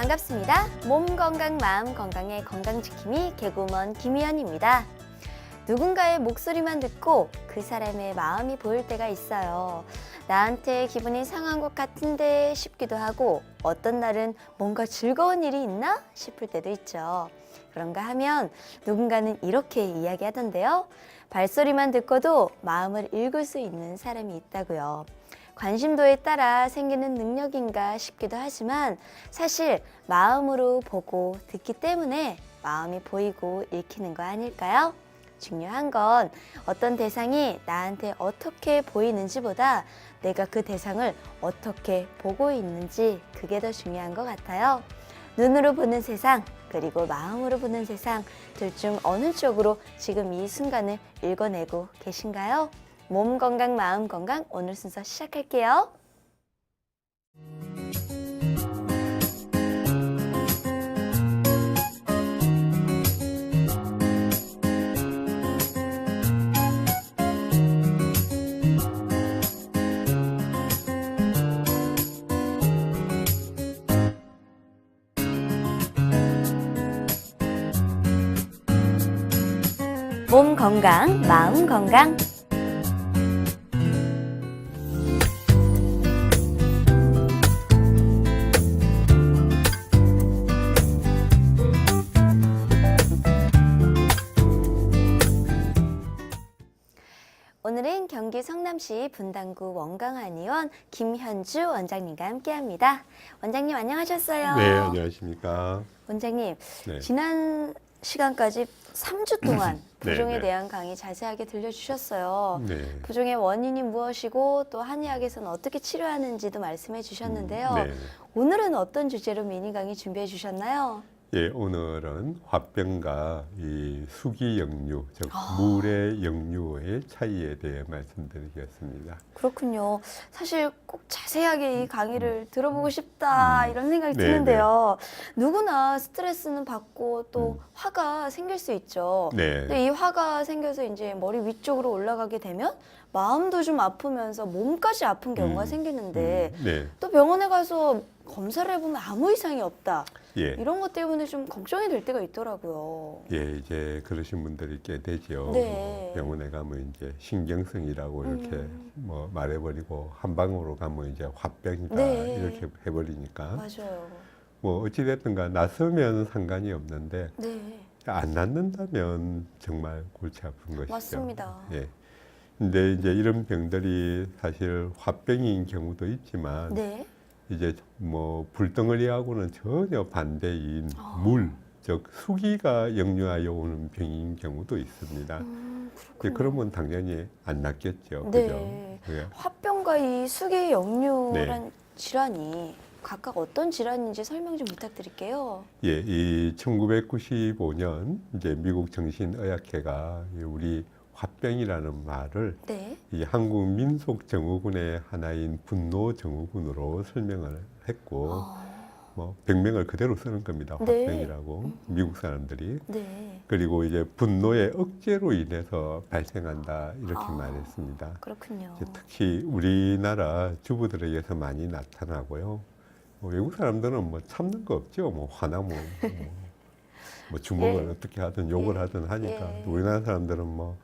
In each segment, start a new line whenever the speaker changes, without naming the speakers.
반갑습니다. 몸 건강, 마음 건강의 건강지킴이 개구먼 김희연입니다. 누군가의 목소리만 듣고 그 사람의 마음이 보일 때가 있어요. 나한테 기분이 상한 것 같은데 싶기도 하고 어떤 날은 뭔가 즐거운 일이 있나 싶을 때도 있죠. 그런가 하면 누군가는 이렇게 이야기하던데요. 발소리만 듣고도 마음을 읽을 수 있는 사람이 있다고요. 관심도에 따라 생기는 능력인가 싶기도 하지만 사실 마음으로 보고 듣기 때문에 마음이 보이고 읽히는 거 아닐까요? 중요한 건 어떤 대상이 나한테 어떻게 보이는지보다 내가 그 대상을 어떻게 보고 있는지 그게 더 중요한 것 같아요. 눈으로 보는 세상 그리고 마음으로 보는 세상 둘 중 어느 쪽으로 지금 이 순간을 읽어내고 계신가요? 몸 건강, 마음 건강 오늘 순서 시작할게요. 몸 건강, 마음 건강. 오늘은 경기 성남시 분당구 원광한의원 김현주 원장님과 함께합니다. 원장님 안녕하셨어요.
네, 안녕하십니까.
원장님,
네.
지난 시간까지 3주 동안 부종에
네.
대한 강의 자세하게 들려주셨어요.
네.
부종의 원인이 무엇이고 또 한의학에서는 어떻게 치료하는지도 말씀해 주셨는데요.
네.
오늘은 어떤 주제로 미니 강의 준비해 주셨나요?
예, 오늘은 화병과 이 수기역류, 즉 물의 역류의 차이에 대해 말씀드리겠습니다.
그렇군요. 사실 꼭 자세하게 이 강의를 들어보고 싶다 이런 생각이
네,
드는데요. 누구나 스트레스는 받고 또 화가 생길 수 있죠.
네.
근데 이 화가 생겨서 이제 머리 위쪽으로 올라가게 되면 마음도 좀 아프면서 몸까지 아픈 경우가 생기는데
네.
또 병원에 가서 검사를 해보면 아무 이상이 없다.
예.
이런 것 때문에 좀 걱정이 될 때가 있더라고요.
예, 이제 그러신 분들이 꽤 되죠.
네.
병원에 가면 이제 신경성이라고 이렇게 뭐 말해버리고 한방으로 가면 이제 화병이다
네.
이렇게 해버리니까
맞아요.
뭐 어찌됐든가 낫으면 상관이 없는데
네.
안 낫는다면 정말 골치 아픈 것이죠.
맞습니다.
예. 근데 이제 이런 병들이 사실 화병인 경우도 있지만
네. 이제
뭐 불덩어리하고는 전혀 반대인 물, 즉 수기가 역류하여 오는 병인 경우도 있습니다.
그렇군요.
그러면 당연히 안 낫겠죠.
네.
그죠? 예.
화병과 이 수기 역류란
네.
질환이 각각 어떤 질환인지 설명 좀 부탁드릴게요.
예, 이 1995년 이제 미국 정신의학회가 우리 화병이라는 말을
네.
이 한국 민속 증후군의 하나인 분노 증후군으로 설명을 했고 뭐 병명을 그대로 쓰는 겁니다.
네.
화병이라고 미국 사람들이.
네.
그리고 이제 분노의 억제로 인해서 발생한다 이렇게 말했습니다.
그렇군요.
이제 특히 우리나라 주부들에게서 많이 나타나고요. 뭐 외국 사람들은 뭐 참는 거 없죠. 뭐 화나면 뭐 주먹을
예.
어떻게 하든 욕을 하든 하니까.
예.
우리나라 사람들은 뭐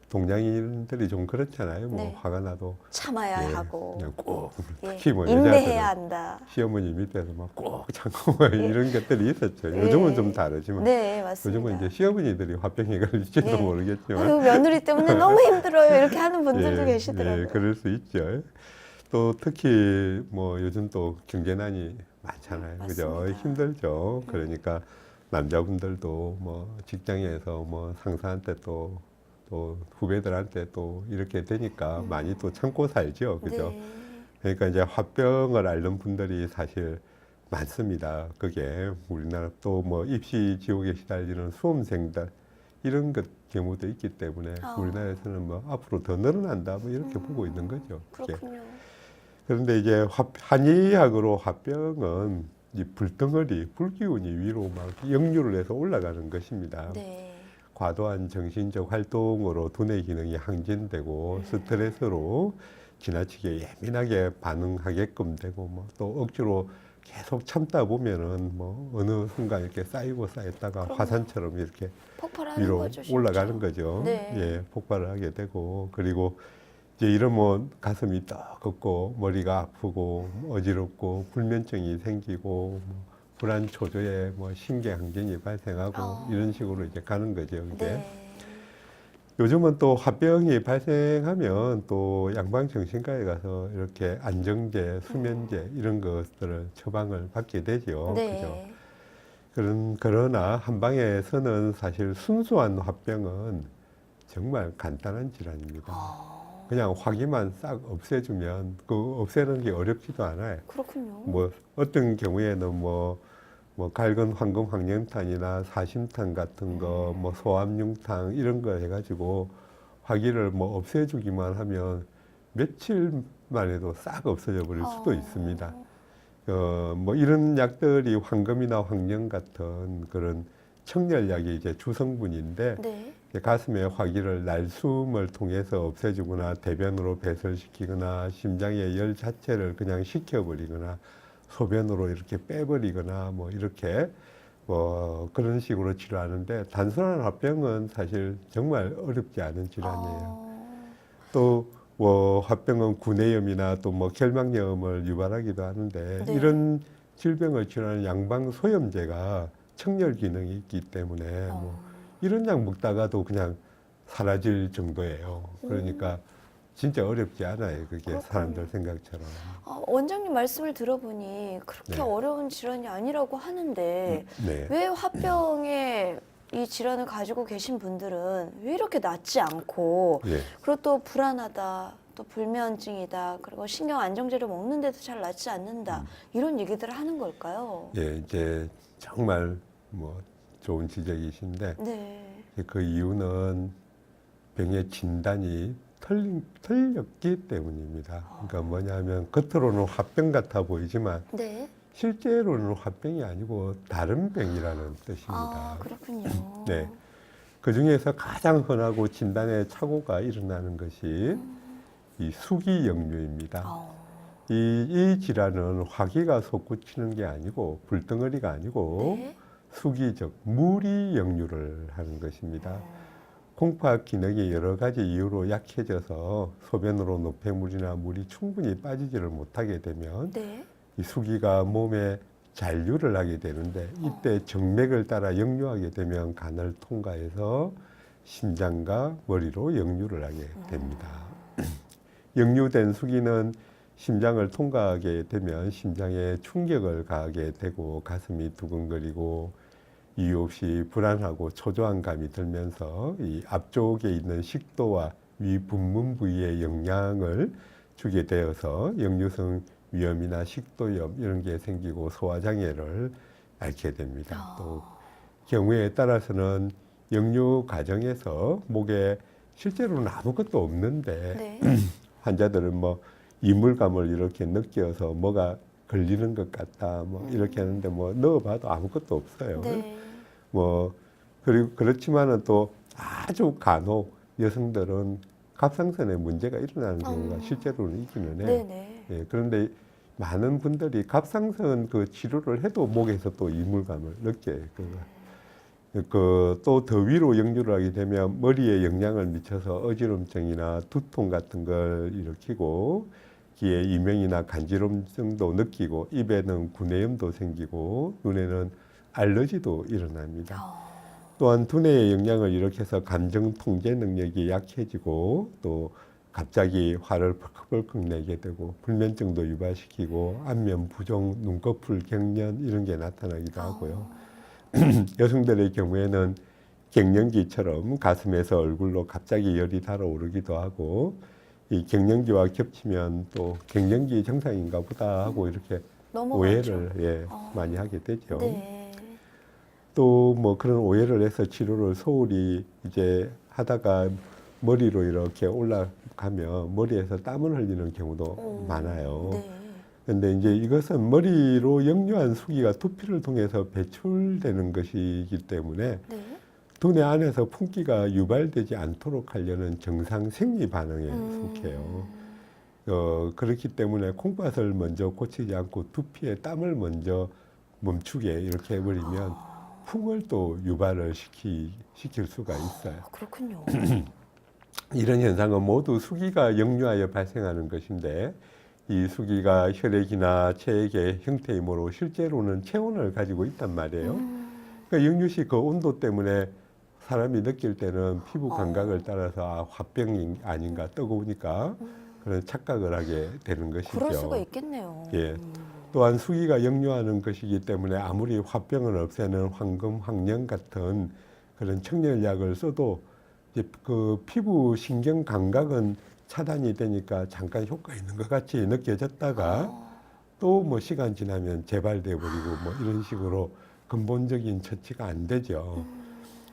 동양인들이 좀 그렇잖아요. 뭐
네.
화가 나도
참아야
예,
하고
그냥 꼭
예.
특히 뭐
인내해야
여자들은
한다.
시어머니 밑에서 막 꼭 참고 막 이런 것들이 있었죠.
예.
요즘은 좀 다르지만
네, 맞습니다.
요즘은 이제 시어머니들이 화병에 걸릴지도
네.
모르겠지만
아유, 며느리 때문에 너무 힘들어요. 이렇게 하는 분들도 계시더라고요.
예, 그럴 수 있죠. 또 특히 뭐 요즘 또 경제난이 많잖아요. 그죠?
맞습니다.
힘들죠. 그러니까 남자분들도 뭐 직장에서 뭐 상사한테 또 후배들한테 또 이렇게 되니까 많이 또 참고 살죠. 그죠?
네.
그러니까 이제 화병을 앓는 분들이 사실 많습니다. 그게 우리나라 또 뭐 입시 지옥에 시달리는 수험생들 이런 것 경우도 있기 때문에 우리나라에서는 뭐 앞으로 더 늘어난다 뭐 이렇게 보고 있는 거죠. 그게.
그렇군요.
그런데 이제 한의학으로 화병은 이 불덩어리, 불기운이 위로 막 역류를 해서 올라가는 것입니다.
네.
과도한 정신적 활동으로 두뇌 기능이 항진되고 스트레스로 지나치게 예민하게 반응하게끔 되고 뭐 또 억지로 계속 참다 보면은 뭐 어느 순간 이렇게 쌓이고 쌓였다가
그럼요.
화산처럼 이렇게
폭발하는
위로
거죠, 진짜.
올라가는 거죠.
네.
예, 폭발을 하게 되고 그리고 이제 이러면 가슴이 떡 걷고 머리가 아프고 어지럽고 불면증이 생기고 뭐 불안 초조에 뭐 신경항진이 발생하고 이런 식으로 이제 가는 거죠. 이게
네.
요즘은 또 화병이 발생하면 또 양방정신과에 가서 이렇게 안정제, 수면제 이런 것들을 처방을 받게 되죠. 그죠?
네.
그러나 한방에서는 사실 순수한 화병은 정말 간단한 질환입니다. 그냥 화기만 싹 없애주면 그 없애는 게 어렵지도 않아요.
그렇군요.
뭐 어떤 경우에는 뭐 갈근 황금 황령탄이나 사심탄 같은 거, 뭐 소암융탕 이런 거 해가지고 화기를 뭐 없애주기만 하면 며칠만 해도 싹 없어져 버릴 수도 있습니다. 뭐 이런 약들이 황금이나 황령 같은 그런 청열약이 이제 주성분인데
네.
가슴의 화기를 날숨을 통해서 없애주거나 대변으로 배설시키거나 심장의 열 자체를 그냥 식혀버리거나 소변으로 이렇게 빼버리거나 뭐 이렇게 뭐 그런 식으로 치료하는데 단순한 화병은 사실 정말 어렵지 않은 질환이에요. 또 뭐 화병은 구내염이나 또 뭐 결막염을 유발하기도 하는데
네.
이런 질병을 치료하는 양방소염제가 청열 기능이 있기 때문에 뭐 이런 약 먹다가도 그냥 사라질 정도예요. 그러니까 진짜 어렵지 않아요. 그게
그렇군요.
사람들 생각처럼.
원장님 말씀을 들어보니 그렇게
네.
어려운 질환이 아니라고 하는데
네.
왜 화병에 이 질환을 가지고 계신 분들은 왜 이렇게 낫지 않고
예.
그리고 또 불안하다, 또 불면증이다, 그리고 신경 안정제를 먹는데도 잘 낫지 않는다 이런 얘기들을 하는 걸까요?
예, 이제 정말 뭐 좋은 지적이신데
네.
그 이유는 병의 진단이 틀렸기 때문입니다. 그러니까 뭐냐면 겉으로는 화병 같아 보이지만
네.
실제로는 화병이 아니고 다른 병이라는 뜻입니다.
그렇군요.
네. 그 중에서 가장 흔하고 진단에 착오가 일어나는 것이 이 수기역류입니다. 이 질환은 화기가 솟구치는 게 아니고 불덩어리가 아니고
네.
수기적 물이 역류를 하는 것입니다. 콩팥 기능이 여러 가지 이유로 약해져서 소변으로 노폐물이나 물이 충분히 빠지지를 못하게 되면
네.
이 수기가 몸에 잔류를 하게 되는데 이때 정맥을 따라 역류하게 되면 간을 통과해서 심장과 머리로 역류를 하게 됩니다. 역류된 수기는 심장을 통과하게 되면 심장에 충격을 가하게 되고 가슴이 두근거리고 이유 없이 불안하고 초조한 감이 들면서 이 앞쪽에 있는 식도와 위 분문 부위에 영향을 주게 되어서 역류성 위염이나 식도염 이런 게 생기고 소화장애를 앓게 됩니다. 또 경우에 따라서는 역류 과정에서 목에 실제로는 아무것도 없는데
네.
환자들은 뭐 이물감을 이렇게 느껴서 뭐가 걸리는 것 같다 뭐 이렇게 하는데 뭐 넣어봐도 아무것도 없어요.
네.
뭐 그리고 그렇지만은 또 아주 간혹 여성들은 갑상선에 문제가 일어나는 경우가 실제로는 있기는 해요.
네네.
예, 그런데 많은 분들이 갑상선 그 치료를 해도 목에서 또 이물감을 느껴요. 또 더 위로 역류를 하게 되면 머리에 영향을 미쳐서 어지럼증이나 두통 같은 걸 일으키고 귀에 이명이나 간지럼증도 느끼고 입에는 구내염도 생기고 눈에는 알러지도 일어납니다. 또한 두뇌에 영향을 일으켜서 감정 통제 능력이 약해지고 또 갑자기 화를 벌컥벌컥 내게 되고 불면증도 유발시키고 안면 부종, 눈꺼풀 경련 이런 게 나타나기도 하고요. 여성들의 경우에는 갱년기처럼 가슴에서 얼굴로 갑자기 열이 달아오르기도 하고 이 갱년기와 겹치면 또 갱년기 정상인가 보다 하고 이렇게
넘어가죠.
오해를 많이 하게 되죠.
네.
또 뭐 그런 오해를 해서 치료를 소홀히 이제 하다가 머리로 이렇게 올라가면 머리에서 땀을 흘리는 경우도 많아요.
네.
근데 이제 이것은 머리로 역류한 수기가 두피를 통해서 배출되는 것이기 때문에
네.
두뇌 안에서 풍기가 유발되지 않도록 하려는 정상 생리 반응에 속해요. 그렇기 때문에 콩팥을 먼저 고치지 않고 두피에 땀을 먼저 멈추게 이렇게 해버리면 풍을 또 유발을 시킬 수가 있어요.
그렇군요.
이런 현상은 모두 수기가 역류하여 발생하는 것인데 이 수기가 혈액이나 체액의 형태이므로 실제로는 체온을 가지고 있단 말이에요. 그러니까 역류시 그 온도 때문에 사람이 느낄 때는 피부 감각을 따라서 화병이 아닌가 뜨거우니까 그런 착각을 하게 되는 것이죠.
그럴 수가 있겠네요.
예. 또한 수기가 역류하는 것이기 때문에 아무리 화병을 없애는 황금, 황령 같은 그런 청열약을 써도 이제 그 피부 신경 감각은 차단이 되니까 잠깐 효과 있는 것 같이 느껴졌다가 또 뭐 시간 지나면 재발돼 버리고 뭐 이런 식으로 근본적인 처치가 안 되죠.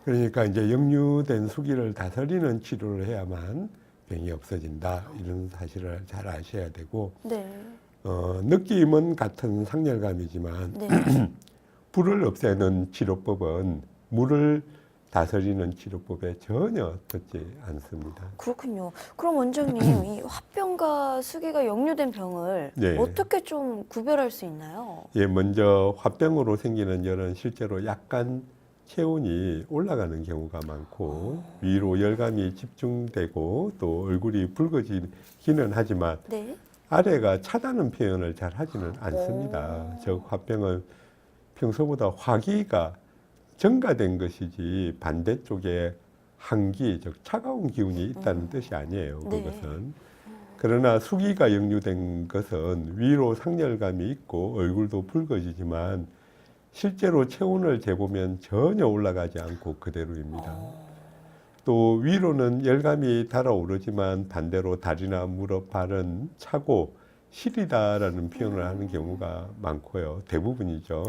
그러니까 이제 역류된 수기를 다스리는 치료를 해야만 병이 없어진다 이런 사실을 잘 아셔야 되고
네.
느낌은 같은 상열감이지만
네.
불을 없애는 치료법은 물을 다스리는 치료법에 전혀 듣지 않습니다.
그렇군요. 그럼 원장님, 이 화병과 수기가 역류된 병을
네.
어떻게 좀 구별할 수 있나요?
예, 먼저 화병으로 생기는 열은 실제로 약간 체온이 올라가는 경우가 많고 위로 열감이 집중되고 또 얼굴이 붉어지기는 하지만
네.
아래가 차다는 표현을 잘 하지는 않습니다. 즉 화병은 평소보다 화기가 증가된 것이지 반대쪽에 한기, 즉 차가운 기운이 있다는 뜻이 아니에요.
네.
그것은. 그러나 수기가 역류된 것은 위로 상열감이 있고 얼굴도 붉어지지만 실제로 체온을 재보면 전혀 올라가지 않고 그대로입니다. 또 위로는 열감이 달아오르지만 반대로 다리나 무릎, 발은 차고 시리다라는 표현을 하는 경우가 많고요. 대부분이죠.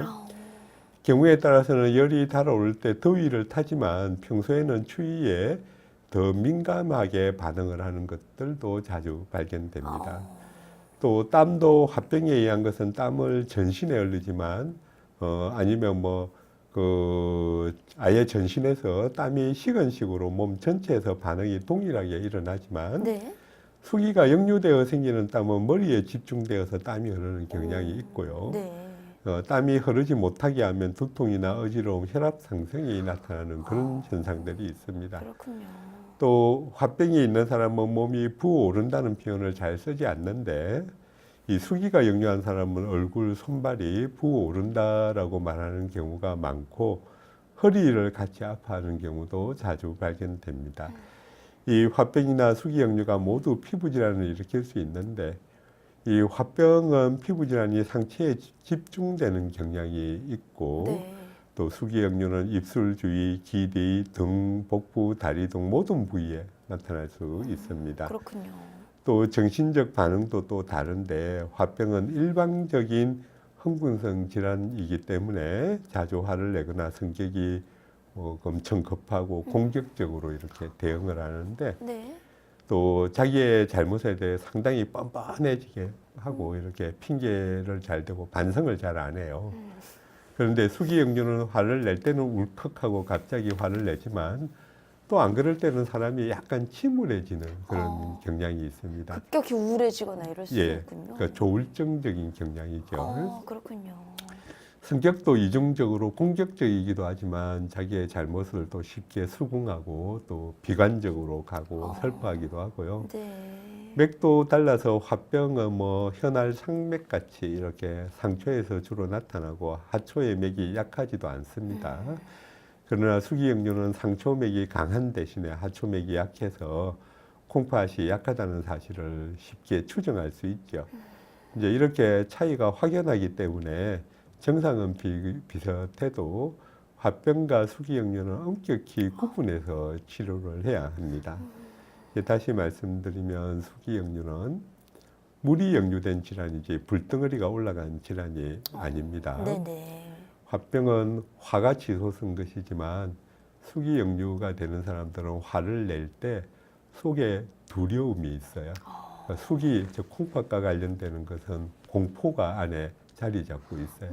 경우에 따라서는 열이 달아오를 때 더위를 타지만 평소에는 추위에 더 민감하게 반응을 하는 것들도 자주 발견됩니다. 또 땀도 화병에 의한 것은 땀을 전신에 흘리지만 아니면 아예 전신에서 땀이 식은 식으로 몸 전체에서 반응이 동일하게 일어나지만
네.
수기가 역류되어 생기는 땀은 머리에 집중되어서 땀이 흐르는 경향이 있고요.
네.
땀이 흐르지 못하게 하면 두통이나 어지러움, 혈압 상승이 나타나는 그런 현상들이 있습니다.
그렇군요.
또 화병이 있는 사람은 몸이 부어오른다는 표현을 잘 쓰지 않는데 이 수기가 역류한 사람은 얼굴, 손발이 부어오른다라고 말하는 경우가 많고 허리를 같이 아파하는 경우도 자주 발견됩니다. 이 화병이나 수기 역류가 모두 피부 질환을 일으킬 수 있는데 이 화병은 피부 질환이 상체에 집중되는 경향이 있고
네.
또 수기 역류는 입술 주위, 기대, 등, 복부, 다리 등 모든 부위에 나타날 수 있습니다.
그렇군요.
또 정신적 반응도 또 다른데 화병은 일방적인 흥분성 질환이기 때문에 자주 화를 내거나 성격이 엄청 급하고 공격적으로 이렇게 대응을 하는데
네.
또 자기의 잘못에 대해 상당히 뻔뻔해지게 하고 이렇게 핑계를 잘 대고 반성을 잘 안 해요. 그런데 수기 역류는 화를 낼 때는 울컥하고 갑자기 화를 내지만 또 안 그럴 때는 사람이 약간 침울해지는 그런 경향이 있습니다.
급격히 우울해지거나 이럴 수
예,
있군요.
그러니까 조울증적인 경향이죠.
그렇군요.
성격도 이중적으로 공격적이기도 하지만 자기의 잘못을 또 쉽게 수긍하고 또 비관적으로 가고 슬퍼하기도 하고요.
네.
맥도 달라서 화병은 현알 상맥 같이 이렇게 상초에서 주로 나타나고 하초의 맥이 약하지도 않습니다. 그러나 수기 역류는 상초맥이 강한 대신에 하초맥이 약해서 콩팥이 약하다는 사실을 쉽게 추정할 수 있죠. 이제 이렇게 차이가 확연하기 때문에 정상은 비슷해도 화병과 수기 역류는 엄격히 구분해서 치료를 해야 합니다. 다시 말씀드리면 수기 역류는 물이 역류된 질환이지 불덩어리가 올라간 질환이 아닙니다.
네네.
화병은 화가 치솟은 것이지만 수기 역류가 되는 사람들은 화를 낼 때 속에 두려움이 있어요. 그러니까 수기, 즉 콩팥과 관련되는 것은 공포가 안에 자리 잡고 있어요.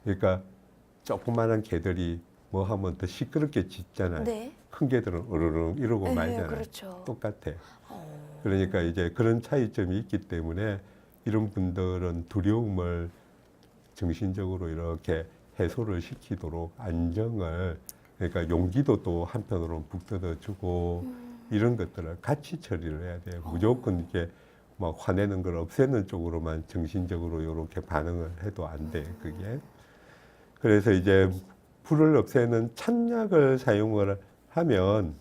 그러니까 조그마한 개들이 뭐 하면 더 시끄럽게 짖잖아요.
네.
큰 개들은 으르릉 이러고
네,
말잖아요.
그렇죠.
똑같아. 그러니까 이제 그런 차이점이 있기 때문에 이런 분들은 두려움을 정신적으로 이렇게 해소를 시키도록 안정을, 그러니까 용기도 또 한편으로는 북돋아주고 이런 것들을 같이 처리를 해야 돼요. 무조건 이렇게 막 화내는 걸 없애는 쪽으로만 정신적으로 이렇게 반응을 해도 안 돼, 그게. 그래서 이제 불을 없애는 찬약을 사용을 하면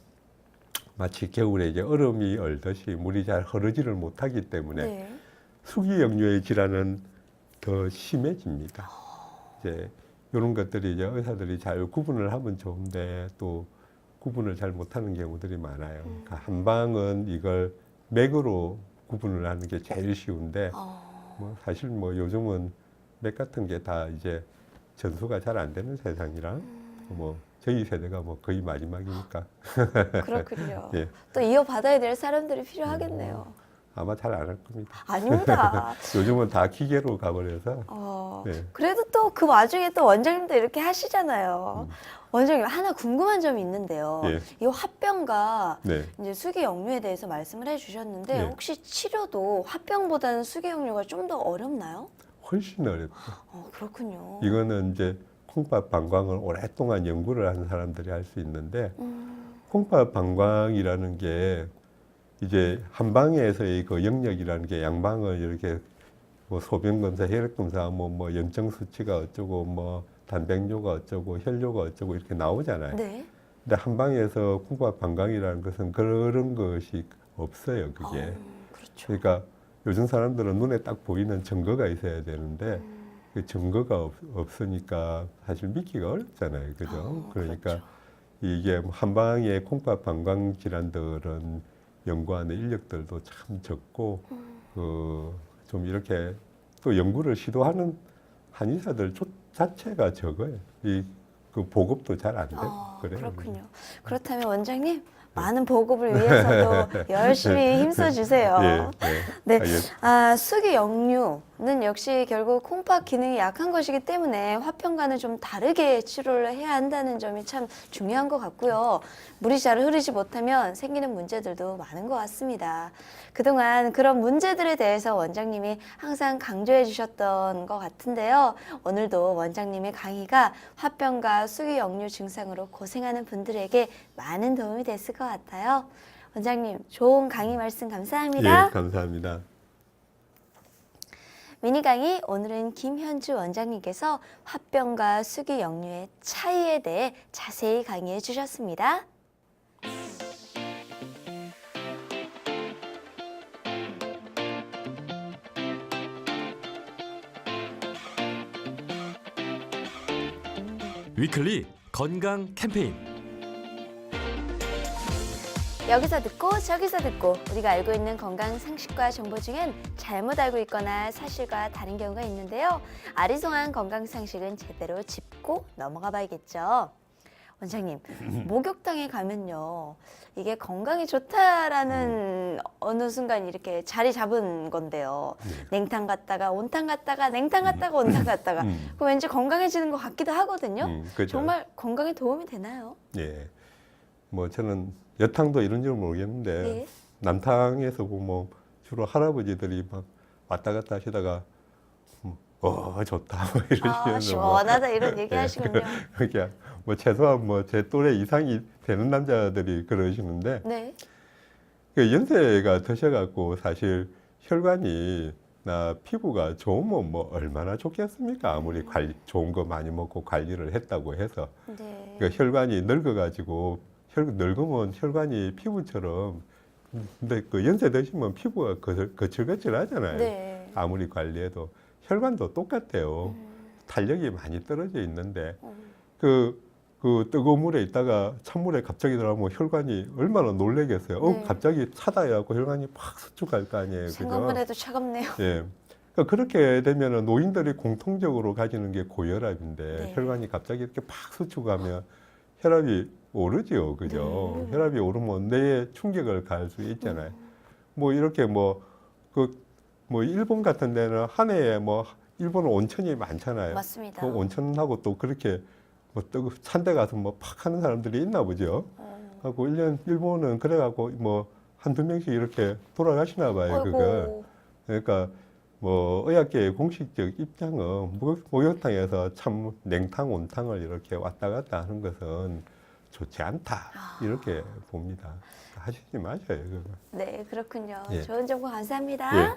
마치 겨울에 이제 얼음이 얼듯이 물이 잘 흐르지를 못하기 때문에
네.
수기역류의 질환은 더 심해집니다. 이제 이런 것들이 이제 의사들이 잘 구분을 하면 좋은데 또 구분을 잘 못하는 경우들이 많아요. 그러니까 한방은 이걸 맥으로 구분을 하는 게 제일 쉬운데 뭐 사실 뭐 요즘은 맥 같은 게 다 이제 전수가 잘 안 되는 세상이라 뭐 저희 세대가 뭐 거의 마지막이니까
그렇군요.
예.
또 이어받아야 될 사람들이 필요하겠네요.
아마 잘 안 할 겁니다.
아닙니다.
요즘은 다 기계로 가버려서 네.
그래도 또 그 와중에 또 원장님도 이렇게 하시잖아요. 원장님 하나 궁금한 점이 있는데요.
예.
이 화병과
네.
이제 수기역류에 대해서 말씀을 해주셨는데
예.
혹시 치료도 화병보다는 수기역류가 좀 더 어렵나요?
훨씬 어렵죠.
그렇군요.
이거는 이제 콩팥 방광을 오랫동안 연구를 한 사람들이 할 수 있는데 콩팥 방광이라는 게 이제 한방에서의 그 영역이라는 게 양방을 이렇게 뭐 소변 검사, 혈액 검사, 뭐 염증 수치가 어쩌고 뭐 단백뇨가 어쩌고 혈뇨가 어쩌고 이렇게 나오잖아요.
네.
근데 한방에서 콩팥 방광이라는 것은 그런 것이 없어요, 그게.
그렇죠.
그러니까 요즘 사람들은 눈에 딱 보이는 증거가 있어야 되는데 그 증거가 없으니까 사실 믿기가 어렵잖아요, 그죠? 그러니까
그렇죠.
이게 한방의 콩팥 방광 질환들은 연구하는 인력들도 참 적고 좀 이렇게 또 연구를 시도하는 한의사들 자체가 적어요. 그 보급도 잘 안 되고 그래요.
그렇군요. 그렇다면 원장님 많은 보급을 위해서도 열심히 힘써주세요.
예, 예.
네. 수기역류는 역시 결국 콩팥 기능이 약한 것이기 때문에 화병과는 좀 다르게 치료를 해야 한다는 점이 참 중요한 것 같고요. 물이 잘 흐르지 못하면 생기는 문제들도 많은 것 같습니다. 그동안 그런 문제들에 대해서 원장님이 항상 강조해 주셨던 것 같은데요. 오늘도 원장님의 강의가 화병과 수기역류 증상으로 고생하는 분들에게 많은 도움이 됐을 것 같아요. 원장님, 좋은 강의 말씀 감사합니다.
예, 감사합니다.
미니 강의 오늘은 김현주 원장님께서 화병과 수기역류의 차이에 대해 자세히 강의해 주셨습니다.
위클리 건강 캠페인.
여기서 듣고 저기서 듣고 우리가 알고 있는 건강 상식과 정보 중엔 잘못 알고 있거나 사실과 다른 경우가 있는데요. 아리송한 건강 상식은 제대로 짚고 넘어가 봐야겠죠. 원장님, 목욕탕에 가면요. 이게 건강에 좋다라는 어느 순간 이렇게 자리 잡은 건데요. 냉탕 갔다가 온탕 갔다가 냉탕 갔다가 온탕 갔다가 그럼 왠지 건강해지는 것 같기도 하거든요.
그렇죠.
정말 건강에 도움이 되나요?
예. 뭐 저는 여탕도 이런 줄 모르겠는데
네.
남탕에서 보면 주로 할아버지들이 막 왔다 갔다 하시다가 좋다 뭐 이러시면서
시원하다 이런 얘기 하시군요.
그게 뭐 최소한 뭐 제 또래 이상이 되는 남자들이 그러시는데
네.
그 연세가 드셔갖고 사실 혈관이 나 피부가 좋으면 뭐 얼마나 좋겠습니까? 아무리 좋은 거 많이 먹고 관리를 했다고 해서
네.
그 혈관이 늙어가지고 늙으면 혈관이 피부처럼 근데 그 연세 드시면 피부가 거칠거칠하잖아요.
네.
아무리 관리해도 혈관도 똑같대요. 탄력이 많이 떨어져 있는데 그 뜨거운 물에 있다가 찬물에 갑자기 들어가면 혈관이 얼마나 놀라겠어요.
네.
갑자기 차다 해갖고 혈관이 팍 수축할 거 아니에요.
생각만
그죠?
해도 차갑네요.
예. 그러니까 그렇게 되면은 노인들이 공통적으로 가지는 게 고혈압인데
네.
혈관이 갑자기 이렇게 팍 수축하면 혈압이 오르죠. 그죠? 혈압이 오르면 뇌에 충격을 가할 수 있잖아요. 뭐 이렇게 뭐 일본 같은 데는 한 해에 뭐 일본은 온천이 많잖아요.
맞습니다.
그 온천하고 또 그렇게 뭐 찬데 가서 뭐 팍 하는 사람들이 있나 보죠. 하고 일본은 그래갖고 뭐 한두 명씩 이렇게 돌아가시나 봐요, 그거.
아이고.
그러니까 뭐 의학계의 공식적 입장은 목욕탕에서 참 냉탕, 온탕을 이렇게 왔다 갔다 하는 것은 좋지 않다 이렇게 봅니다. 하시지 마셔요, 그거.
네, 그렇군요.
예.
좋은 정보 감사합니다.
예.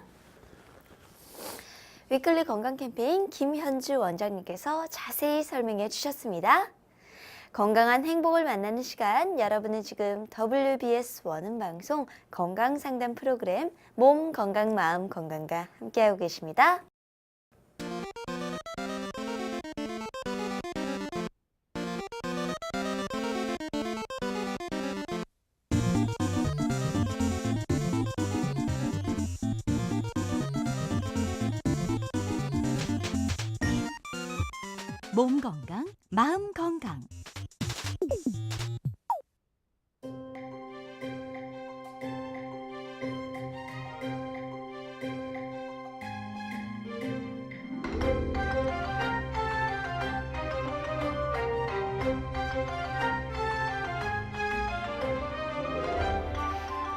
위클리 건강 캠페인 김현주 원장님께서 자세히 설명해 주셨습니다. 건강한 행복을 만나는 시간, 여러분은 지금 WBS 원음 방송 건강 상담 프로그램 몸 건강 마음 건강과 함께하고 계십니다.
몸 건강, 마음 건강.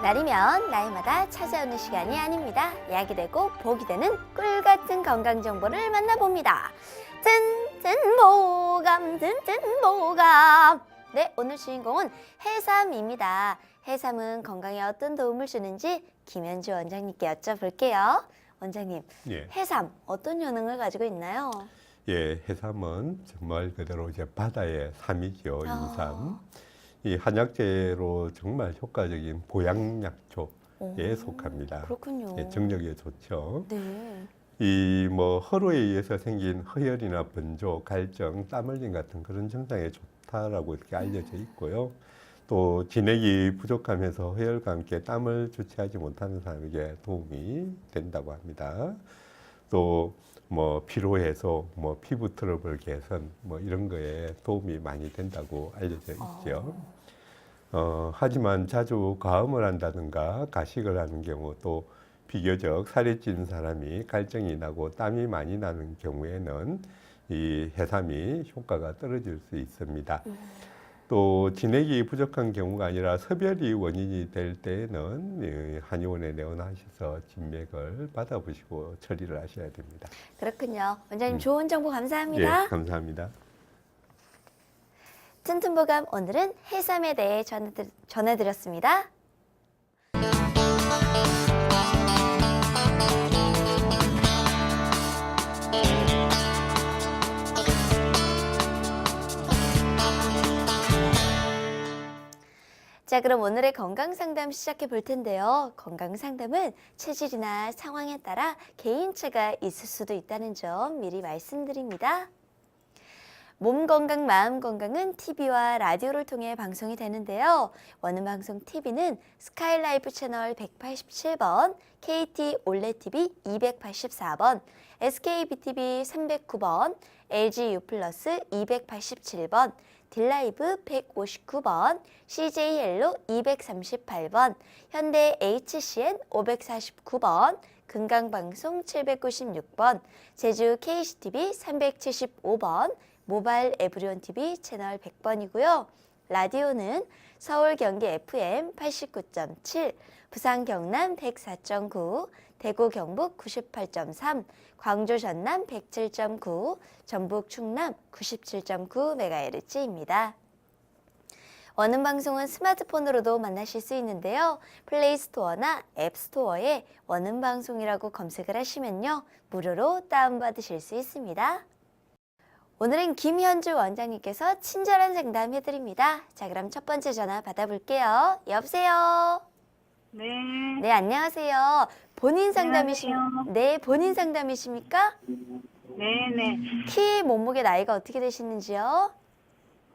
날이면 나이마다 찾아오는 시간이 아닙니다. 약이 되고 복이 되는 꿀 같은 건강 정보를 만나봅니다. 튼튼모감 튼튼모감. 네, 오늘 주인공은 해삼입니다. 해삼은 건강에 어떤 도움을 주는지 김현주 원장님께 여쭤볼게요. 원장님,
예.
해삼 어떤 효능을 가지고 있나요?
예, 해삼은 정말 그대로 이제 바다의 삼이죠, 인삼. 이 한약재로 정말 효과적인 보양약초에 속합니다.
그렇군요.
예, 정력에 좋죠.
네.
이 뭐 허로에 의해서 생긴 허열이나 번조, 갈증, 땀 흘림 같은 그런 증상에 좋다라고 이렇게 알려져 있고요. 또 진액이 부족하면서 허열과 함께 땀을 주체하지 못하는 사람에게 도움이 된다고 합니다. 또 뭐 피로 해소, 뭐 피부 트러블 개선, 뭐 이런 거에 도움이 많이 된다고 알려져 있죠. 하지만 자주 과음을 한다든가 가식을 하는 경우, 또 비교적 살이 찐 사람이 갈증이 나고 땀이 많이 나는 경우에는 이 해삼이 효과가 떨어질 수 있습니다. 또 진액이 부족한 경우가 아니라 섭열이 원인이 될 때에는 한의원에 내원하셔서 진맥을 받아보시고 처리를 하셔야 됩니다.
그렇군요. 원장님 좋은 정보 감사합니다.
예, 감사합니다.
튼튼보감 오늘은 해삼에 대해 전해드렸습니다. 자, 그럼 오늘의 건강 상담 시작해 볼 텐데요. 건강 상담은 체질이나 상황에 따라 개인차가 있을 수도 있다는 점 미리 말씀드립니다. 몸 건강, 마음 건강은 TV와 라디오를 통해 방송이 되는데요. 원음방송 TV는 스카이라이프 채널 187번, KT 올레TV 284번, SKBTV 309번, LG U+ 287번, 딜라이브 159번, CJ 헬로 238번, 현대 HCN 549번, 금강방송 796번, 제주 KCTV 375번, 모바일 에브리온 TV 채널 100번이고요. 라디오는 서울 경기 FM 89.7, 부산 경남 104.9, 대구 경북 98.3, 광주 전남 107.9, 전북 충남 97.9MHz입니다. 원음 방송은 스마트폰으로도 만나실 수 있는데요. 플레이스토어나 앱스토어에 원음 방송이라고 검색을 하시면요, 무료로 다운받으실 수 있습니다. 오늘은 김현주 원장님께서 친절한 상담 해드립니다. 자, 그럼 첫 번째 전화 받아볼게요. 여보세요?
네.
네, 안녕하세요. 본인
안녕하세요.
네, 본인 상담이십니까?
네네.
키, 몸무게, 나이가 어떻게 되시는지요?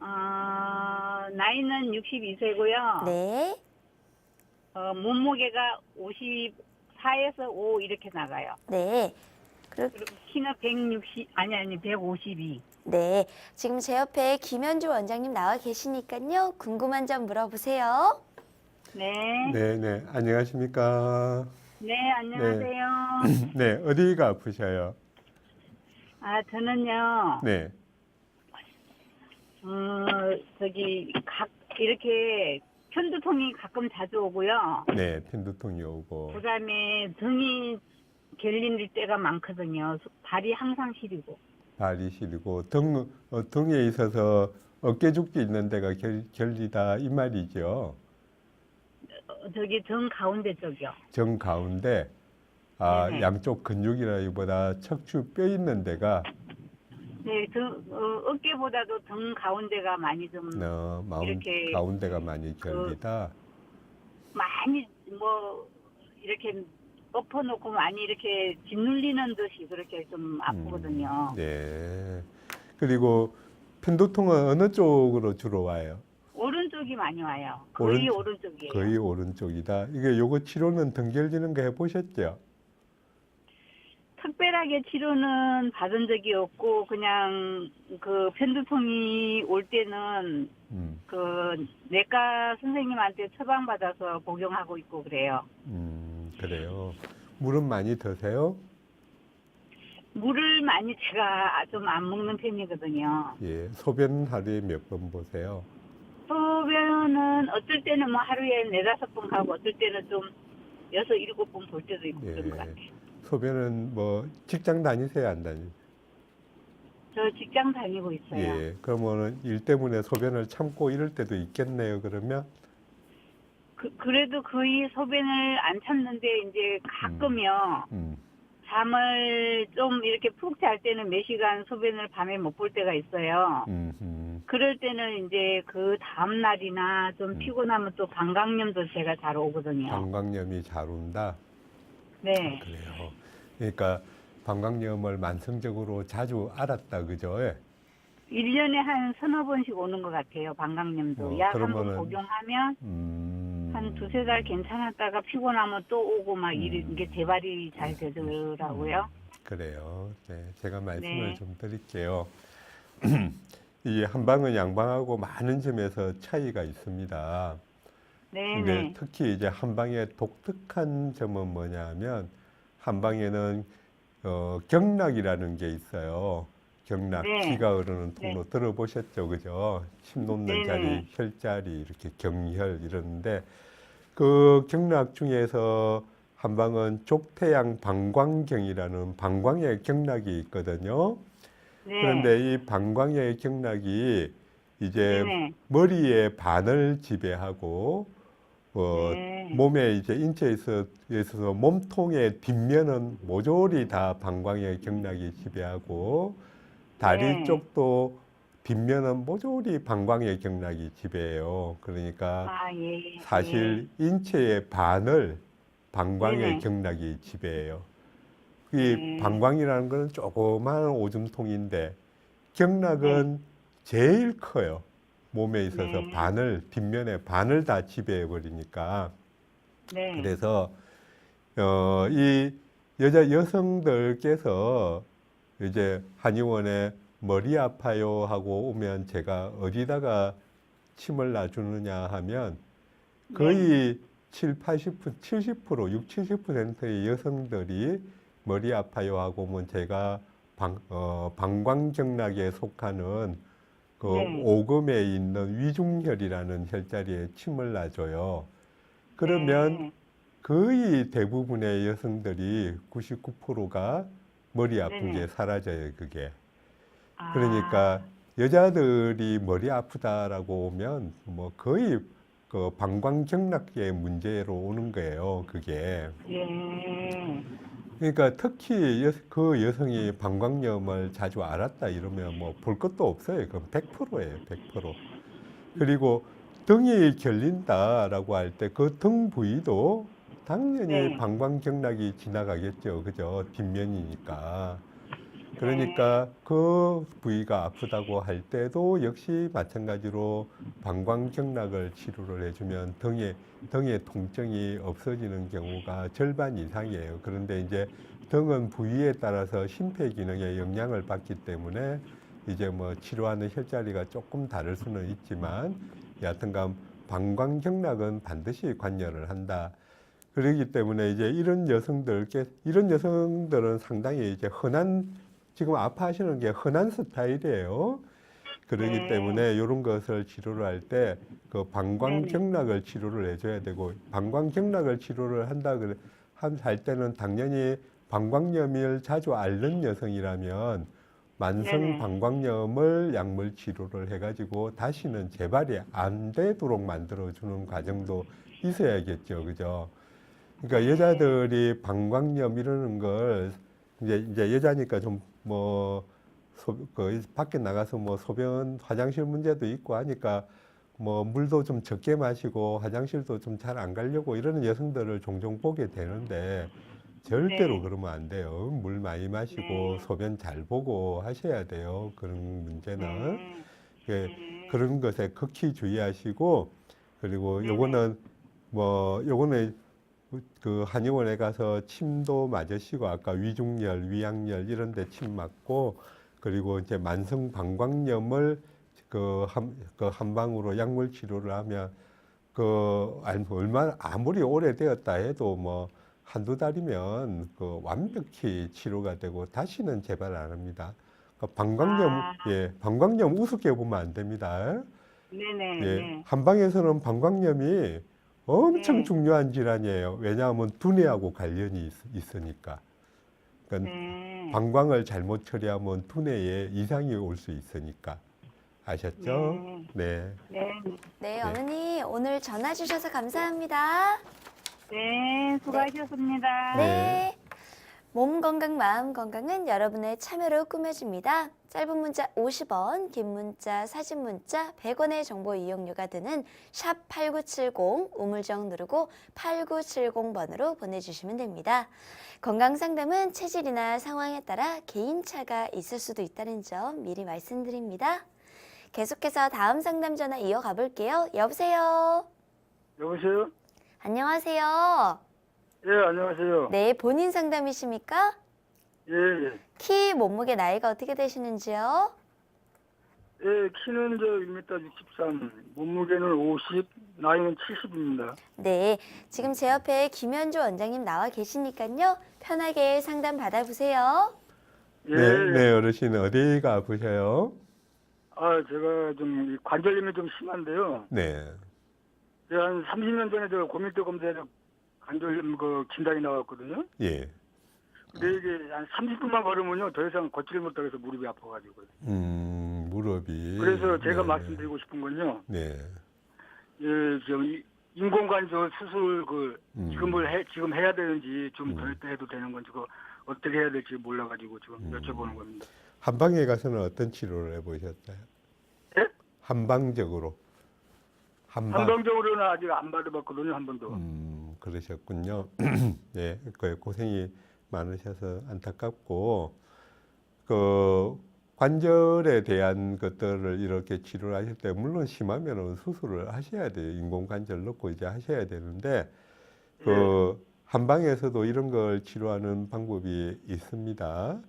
나이는 62세고요.
네.
몸무게가 54에서 5 이렇게 나가요.
네.
그리고 키는 152.
네. 지금 제 옆에 김현주 원장님 나와 계시니까요. 궁금한 점 물어보세요.
네.
네, 안녕하십니까?
네, 안녕하세요.
네, 어디가 아프셔요?
저는요.
네,
이렇게 편두통이 가끔 자주 오고요.
네, 편두통이 오고.
그다음에 등이 결릴 때가 많거든요. 발이 항상 시리고.
발이 시리고 등에 있어서 어깨죽도 있는 데가 결리다 이 말이죠.
저기 등 가운데 쪽이요.
정 가운데
네네.
양쪽 근육이라기보다 척추 뼈 있는 데가
네, 어깨보다도 등 가운데가 많이 좀
마음
이렇게
가운데가 많이 결리다.
많이 뭐 이렇게 엎어놓고 많이 이렇게 짓눌리는 듯이 그렇게 좀 아프거든요.
네. 그리고 편두통은 어느 쪽으로 주로 와요?
오른쪽이 많이 와요. 거의
오른쪽,
오른쪽이에요.
거의 오른쪽이다. 이게 요거 치료는 등 결리는 거 해보셨죠?
특별하게 치료는 받은 적이 없고 그냥 그 편두통이 올 때는 그 내과 선생님한테 처방받아서 복용하고 있고 그래요.
그래요. 물은 많이 드세요?
물을 많이 제가 좀 안 먹는 편이거든요.
예. 소변 하루에 몇 번 보세요?
소변은 어쩔 때는 뭐 하루에 4-5번 가고 어쩔 때는 좀 6-7번 볼 때도 있고
예.
그런 것 같아요.
소변은 뭐 직장 다니세요, 안 다니세요?
저 직장 다니고 있어요.
예. 그러면은 일 때문에 소변을 참고 이럴 때도 있겠네요, 그러면?
그래도 거의 소변을 안 참는데 이제 가끔요. 잠을 좀 이렇게 푹 잘 때는 몇 시간 소변을 밤에 못 볼 때가 있어요. 그럴 때는 이제 그 다음 날이나 좀 피곤하면 또 방광염도 제가 잘 오거든요.
방광염이 잘 온다?
네.
그래요. 그러니까 방광염을 만성적으로 자주 앓았다, 그죠? 예.
1년에 한 3-4번씩 오는 것 같아요. 방광염도. 약 한 번
그러면은,
복용하면 한 2-3달 괜찮았다가 피곤하면 또 오고 막 이게 재발이 잘 되더라고요.
그래요. 네, 제가 말씀을
네.
좀 드릴게요. 이 한방은 양방하고 많은 점에서 차이가 있습니다. 근데
네네.
특히 이제 한방의 독특한 점은 뭐냐면 한방에는 경락이라는 게 있어요. 경락,
네.
피가 흐르는 통로 들어보셨죠, 그죠? 침 놓는
네네.
자리, 혈자리 이렇게 경혈 이러는데 그 경락 중에서 한방은 족태양 방광경이라는 방광의 경락이 있거든요.
네.
그런데 이 방광의 경락이 이제
네네.
머리의 반을 지배하고
네.
몸에 이제 인체에 있어서 몸통의 뒷면은 모조리 다 방광의 경락이 지배하고 다리
네.
쪽도 뒷면은 모조리 방광의 경락이 지배해요. 그러니까
예.
사실 인체의 반을 방광의
네네.
경락이 지배해요. 이
네.
방광이라는 것은 조그마한 오줌통인데 경락은 제일 커요. 몸에 있어서
네.
뒷면에 반을 다 지배해 버리니까.
네.
그래서 이 여성들께서 이제 한의원에 머리 아파요 하고 오면 제가 어디다가 침을 놔주느냐 하면 거의 70%, 70%의 여성들이 머리 아파요 하고 오면 제가 방광경락에 속하는 그 오금에 있는 위중혈이라는 혈자리에 침을 놔줘요. 그러면 거의 대부분의 여성들이 99%가 머리 아픈 게 사라져요, 그게. 그러니까 여자들이 머리 아프다라고 오면 뭐 거의 그 방광경락의 문제로 오는 거예요, 그게.
예.
그러니까 특히 그 여성이 방광염을 자주 앓았다 이러면 뭐 볼 것도 없어요. 그럼 100%예요, 100%. 그리고 등이 결린다라고 할 때 그 등 부위도 당연히 방광경락이 지나가겠죠, 그죠? 뒷면이니까. 그러니까 그 부위가 아프다고 할 때도 역시 마찬가지로 방광경락을 치료를 해주면 등의 통증이 없어지는 경우가 절반 이상이에요. 그런데 이제 등은 부위에 따라서 심폐기능에 영향을 받기 때문에 이제 뭐 치료하는 혈자리가 조금 다를 수는 있지만 여하튼간 방광경락은 반드시 관여를 한다. 그렇기 때문에 이제 이런 여성들은 상당히 이제 지금 아파하시는 게 흔한 스타일이에요. 그러기
네.
때문에 이런 것을 치료를 할 때 그 방광경락을 치료를 해줘야 되고, 방광경락을 치료를 할 때는 당연히 방광염을 자주 앓는 여성이라면 만성
네네.
방광염을 약물 치료를 해가지고 다시는 재발이 안 되도록 만들어주는 과정도 있어야겠죠, 그죠? 그러니까 여자들이 방광염 이러는 걸 이제 여자니까 좀 뭐 밖에 나가서 뭐 소변 화장실 문제도 있고 하니까 뭐 물도 좀 적게 마시고 화장실도 좀 잘 안 가려고 이러는 여성들을 종종 보게 되는데 절대로
네.
그러면 안 돼요. 물 많이 마시고
네.
소변 잘 보고 하셔야 돼요. 그런 문제는.
네.
예,
네.
그런 것에 극히 주의하시고, 그리고
네네.
요거는 그 한의원에 가서 침도 맞으시고, 아까 위중열, 위양열 이런 데 침 맞고, 그리고 이제 만성 방광염을 그 한방으로 약물 치료를 하면 얼마나 아무리 오래되었다 해도 뭐 한두 달이면 완벽히 치료가 되고 다시는 재발 안 합니다.
아,
방광염 우습게 보면 안 됩니다.
네네.
예,
네.
한방에서는 방광염이 엄청
네.
중요한 질환이에요. 왜냐하면 두뇌하고 관련이 있으니까. 그러니까
네.
방광을 잘못 처리하면 두뇌에 이상이 올 수 있으니까. 아셨죠?
네.
네.
네.
네, 어머니 오늘 전화 주셔서 감사합니다.
네. 수고하셨습니다.
네. 몸 건강, 마음 건강은 여러분의 참여로 꾸며집니다. 짧은 문자 50원, 긴 문자, 사진 문자 100원의 정보 이용료가 드는 샵 8970 우물정 누르고 8970번으로 보내주시면 됩니다. 건강 상담은 체질이나 상황에 따라 개인차가 있을 수도 있다는 점 미리 말씀드립니다. 계속해서 다음 상담 전화 이어가 볼게요. 여보세요?
여보세요?
안녕하세요.
예, 안녕하세요.
네, 본인 상담이십니까?
예, 예.
키, 몸무게, 나이가 어떻게 되시는지요?
예, 키는 1m 63, 몸무게는 50, 나이는 70입니다.
네, 지금 제 옆에 김현주 원장님 나와 계시니까요. 편하게 상담 받아보세요.
예,
네, 어르신 어디가 아프셔요?
제가 좀 관절염이 좀 심한데요.
네.
제가 한 30년 전에 고밀도 검사에서 관절염 진단이 나왔거든요.
예.
근데 이게 한 30분만 걸으면요, 더 이상 걷지를 못하겠어, 무릎이 아파가지고.
무릎이.
그래서 제가
네.
말씀드리고 싶은 건요.
네.
예, 인공관절 수술 지금 해야 되는지 좀 더 있다 해도 되는 건지 어떻게 해야 될지 몰라가지고 지금 여쭤보는 겁니다.
한방에 가서는 어떤 치료를 해보셨어요?
예?
한방적으로.
한방적으로는 아직 안 받아봤거든요, 한 번도.
그러셨군요. 예, 고생이 많으셔서 안타깝고, 관절에 대한 것들을 이렇게 치료를 하실 때, 물론 심하면은 수술을 하셔야 돼요. 인공관절 넣고 이제 하셔야 되는데, 한방에서도 이런 걸 치료하는 방법이 있습니다.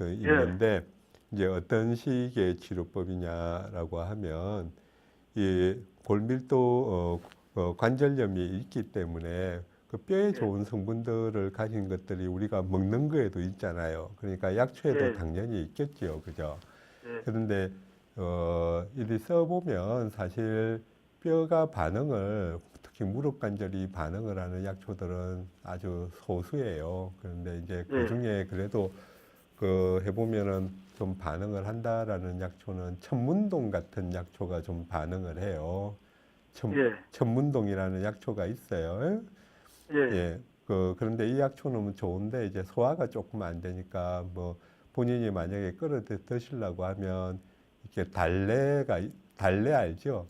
있는데, 이제 어떤 식의 치료법이냐라고 하면, 이 골밀도 관절염이 있기 때문에 그 뼈에 좋은 성분들을 가진 것들이 우리가 먹는 거에도 있잖아요. 그러니까 약초에도 당연히 있겠죠, 그죠? 그런데 이리 써보면 사실 뼈가 반응을, 특히 무릎 관절이 반응을 하는 약초들은 아주 소수예요. 그런데 이제 그 중에 그래도 해보면은 좀 반응을 한다라는 약초는 천문동 같은 약초가 좀 반응을 해요. 천문동이라는 약초가 있어요. 예. 그런데 이 약초는 좋은데 이제 소화가 조금 안 되니까 뭐 본인이 만약에 끓여 드시려고 하면 이렇게 달래 알죠?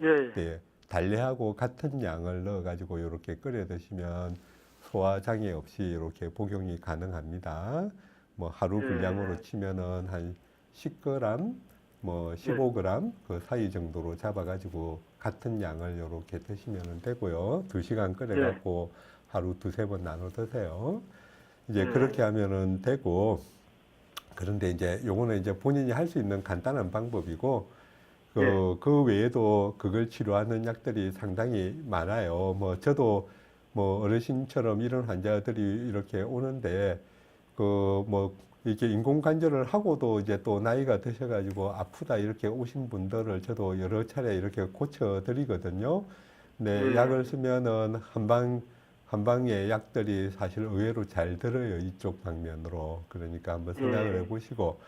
예. 달래하고 같은 양을 넣어가지고 이렇게 끓여 드시면 소화 장애 없이 이렇게 복용이 가능합니다. 뭐 하루 분량으로 치면은 한 10g, 뭐 15g 그 사이 정도로 잡아가지고 같은 양을 이렇게 드시면 되고요. 2시간 끓여갖고 하루 2-3번 나눠 드세요. 이제 그렇게 하면은 되고, 그런데 이제 요거는 이제 본인이 할 수 있는 간단한 방법이고, 그 외에도 그걸 치료하는 약들이 상당히 많아요. 뭐 저도 뭐 어르신처럼 이런 환자들이 이렇게 오는데, 이렇게 인공관절을 하고도 이제 또 나이가 드셔가지고 아프다 이렇게 오신 분들을 저도 여러 차례 이렇게 고쳐드리거든요. 근데 약을 쓰면은 한방의 약들이 사실 의외로 잘 들어요. 이쪽 방면으로. 그러니까 한번 생각을 해보시고.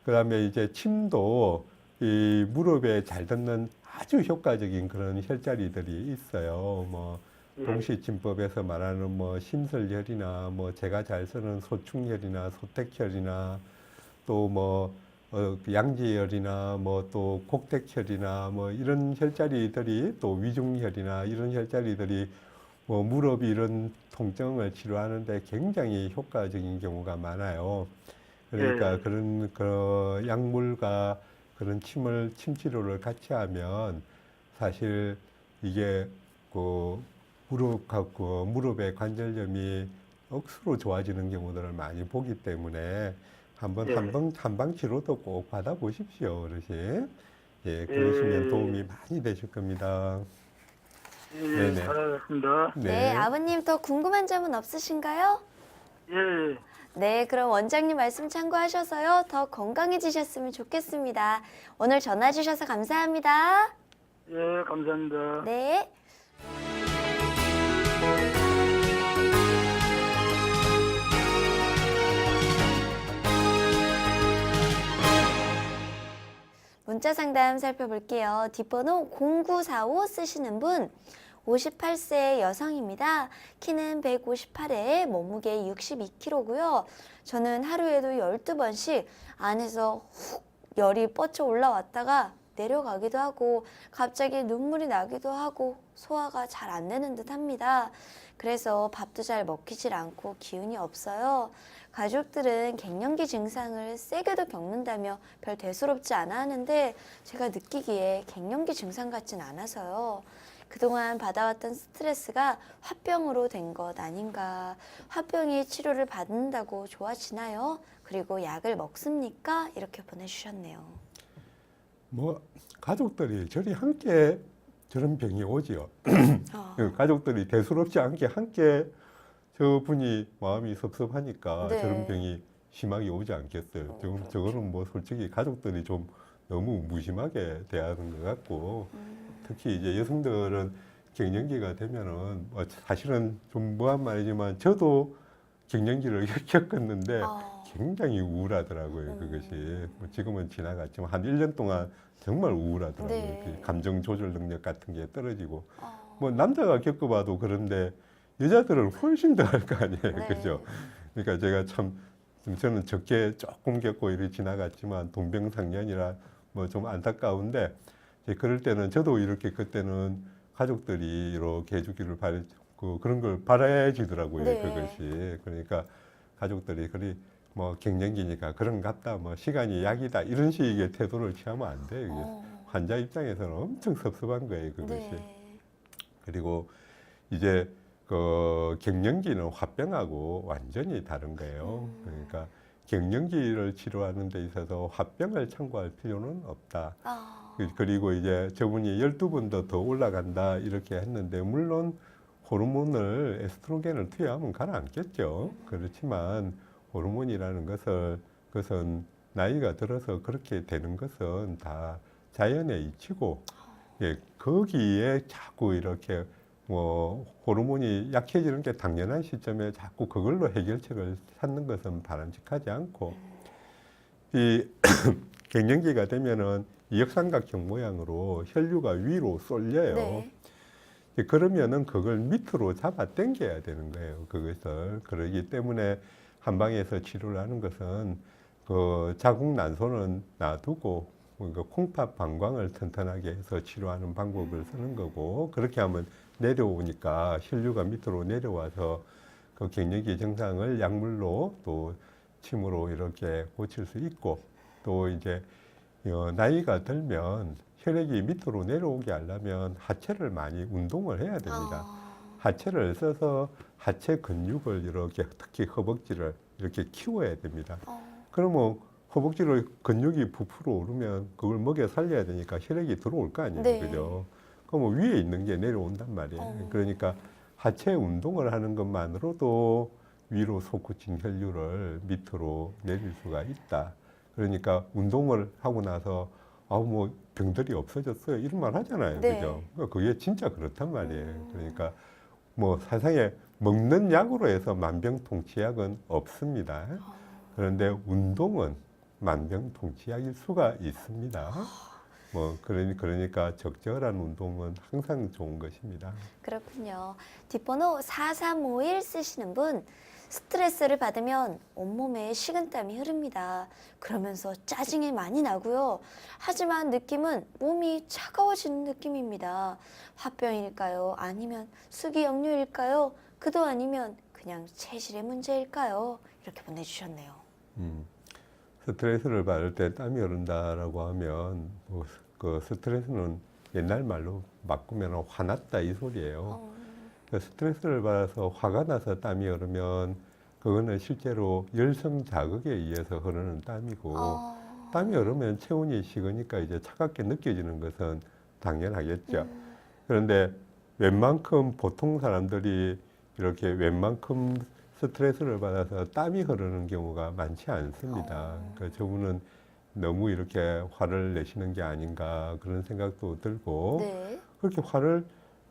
그 다음에 이제 침도 이 무릎에 잘 닿는 아주 효과적인 그런 혈자리들이 있어요. 뭐, 동시침법에서 말하는 뭐 심설혈이나 뭐 제가 잘 쓰는 소충혈이나 소택혈이나 또 뭐 양지혈이나 뭐 또 곡택혈이나 뭐 이런 혈자리들이 또 위중혈이나 이런 혈자리들이 뭐 무릎 이런 통증을 치료하는데 굉장히 효과적인 경우가 많아요. 그러니까 그런 그 약물과 그런 침 치료를 같이 하면 사실 이게 그 무릎의 관절염이 억수로 좋아지는 경우들을 많이 보기 때문에 한번 한방 치료도 꼭 받아보십시오, 어르신. 예, 그러시면 도움이 많이 되실 겁니다.
예, 잘 알았습니다.
네, 아버님 더 궁금한 점은 없으신가요?
예,
네, 그럼 원장님 말씀 참고하셔서요. 더 건강해지셨으면 좋겠습니다. 오늘 전화 주셔서 감사합니다.
예, 감사합니다.
네. 문자 상담 살펴볼게요. 뒷번호 0945 쓰시는 분 58세 여성입니다. 키는 158에 몸무게 62kg고요. 저는 하루에도 12번씩 안에서 훅 열이 뻗쳐 올라왔다가 내려가기도 하고 갑자기 눈물이 나기도 하고 소화가 잘 안 되는 듯 합니다. 그래서 밥도 잘 먹히질 않고 기운이 없어요. 가족들은 갱년기 증상을 세게도 겪는다며 별 대수롭지 않아 하는데 제가 느끼기에 갱년기 증상 같진 않아서요. 그동안 받아왔던 스트레스가 화병으로 된 것 아닌가. 화병이 치료를 받는다고 좋아지나요? 그리고 약을 먹습니까? 이렇게 보내주셨네요.
뭐 가족들이 저리 함께 저런 병이 오지요. 가족들이 대수롭지 않게 함께 저분이 마음이 섭섭하니까
네.
저런 병이 심하게 오지 않겠어요. 저거는 뭐 솔직히 가족들이 좀 너무 무심하게 대하는 것 같고 특히 이제 여성들은 갱년기가 되면은 뭐 사실은 좀 뭐한 말이지만 저도 갱년기를 겪었는데 굉장히 우울하더라고요. 그것이 뭐 지금은 지나갔지만 한 1년 동안 정말 우울하더라고요.
네.
그 감정 조절 능력 같은 게 떨어지고 뭐 남자가 겪어봐도 그런데 여자들은 훨씬 더 할 거 아니에요.
네.
그죠? 그러니까 제가 참 저는 적게 조금 겪고 이렇게 지나갔지만 동병상련이라 뭐 좀 안타까운데 이제 그럴 때는 저도 이렇게 그때는 가족들이 이렇게 해주기를 그런 걸 바라지더라고요.
네.
그것이. 그러니까 가족들이 그리 뭐 갱년기니까 그런갑다 뭐 시간이 약이다 이런 식의 태도를 취하면 안 돼요. 이게 환자 입장에서는 엄청 섭섭한 거예요. 그것이.
네.
그리고 이제 그 갱년기는 화병하고 완전히 다른 거예요. 그러니까 갱년기를 치료하는 데 있어서 화병을 참고할 필요는 없다. 그리고 이제 저분이 12번도 더 올라간다 이렇게 했는데 물론 호르몬을 에스트로겐을 투여하면 가라앉겠죠. 그렇지만 호르몬이라는 것은 나이가 들어서 그렇게 되는 것은 다 자연의 이치고 예, 거기에 자꾸 이렇게 뭐 호르몬이 약해지는 게 당연한 시점에 자꾸 그걸로 해결책을 찾는 것은 바람직하지 않고 이 갱년기가 되면은 역삼각형 모양으로 혈류가 위로 쏠려요.
네.
그러면은 그걸 밑으로 잡아 당겨야 되는 거예요. 그것을. 그러기 때문에 한방에서 치료를 하는 것은 그 자궁 난소는 놔두고 그 콩팥 방광을 튼튼하게 해서 치료하는 방법을 쓰는 거고 그렇게 하면 내려오니까 혈류가 밑으로 내려와서 그 갱년기 증상을 약물로 또 침으로 이렇게 고칠 수 있고 또 이제 나이가 들면 혈액이 밑으로 내려오게 하려면 하체를 많이 운동을 해야 됩니다. 하체를 써서 하체 근육을 이렇게 특히 허벅지를 이렇게 키워야 됩니다. 그러면 허벅지로 근육이 부풀어 오르면 그걸 먹여 살려야 되니까 혈액이 들어올 거 아니에요.
네.
그죠? 그러면 위에 있는 게 내려온단 말이에요. 그러니까 하체 운동을 하는 것만으로도 위로 솟구친 혈류를 밑으로 내릴 수가 있다. 그러니까 운동을 하고 나서 뭐 병들이 없어졌어요 이런 말 하잖아요.
네.
그죠? 그게 진짜 그렇단 말이에요. 그러니까 뭐 세상에 먹는 약으로 해서 만병통치약은 없습니다. 그런데 운동은 만병통치약일 수가 있습니다. 뭐 그러니까 적절한 운동은 항상 좋은 것입니다.
그렇군요. 뒷번호 4351 쓰시는 분, 스트레스를 받으면 온몸에 식은땀이 흐릅니다. 그러면서 짜증이 많이 나고요. 하지만 느낌은 몸이 차가워지는 느낌입니다. 화병일까요? 아니면 수기역류일까요? 그도 아니면 그냥 체질의 문제일까요? 이렇게 보내주셨네요.
스트레스를 받을 때 땀이 흐른다라고 하면 그 스트레스는 옛날 말로 바꾸면 화났다 이 소리예요. 스트레스를 받아서 화가 나서 땀이 흐르면 그거는 실제로 열성 자극에 의해서 흐르는 땀이고 땀이 흐르면 체온이 식으니까 이제 차갑게 느껴지는 것은 당연하겠죠. 그런데 웬만큼 보통 사람들이 이렇게 웬만큼 스트레스를 받아서 땀이 흐르는 경우가 많지 않습니다. 그러니까 저분은 너무 이렇게 화를 내시는 게 아닌가 그런 생각도 들고
네.
그렇게 화를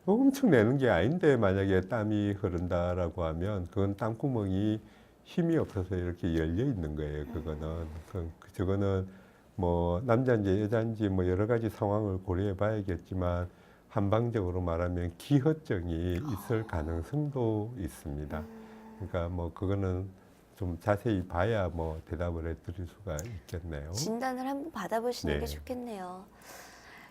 엄청 내는 게 아닌데 만약에 땀이 흐른다라고 하면 그건 땀구멍이 힘이 없어서 이렇게 열려 있는 거예요. 그거는 저거는 뭐 남자인지 여자인지 뭐 여러 가지 상황을 고려해 봐야겠지만 한방적으로 말하면 기허증이 있을 가능성도 있습니다. 그러니까 뭐 그거는 좀 자세히 봐야 뭐 대답을 해드릴 수가 있겠네요.
진단을 한번 받아보시는
네.
게 좋겠네요.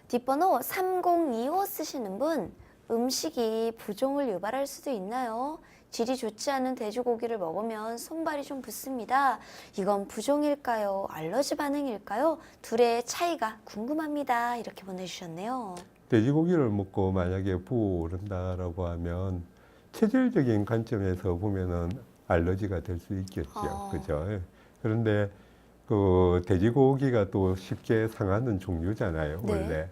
뒷번호 3025 쓰시는 분, 음식이 부종을 유발할 수도 있나요? 질이 좋지 않은 돼지고기를 먹으면 손발이 좀 붓습니다. 이건 부종일까요? 알러지 반응일까요? 둘의 차이가 궁금합니다. 이렇게 보내주셨네요.
돼지고기를 먹고 만약에 부어오른다라고 하면 체질적인 관점에서 보면은 알러지가 될 수 있겠죠. 그죠? 그런데 그 돼지고기가 또 쉽게 상하는 종류잖아요.
네.
원래.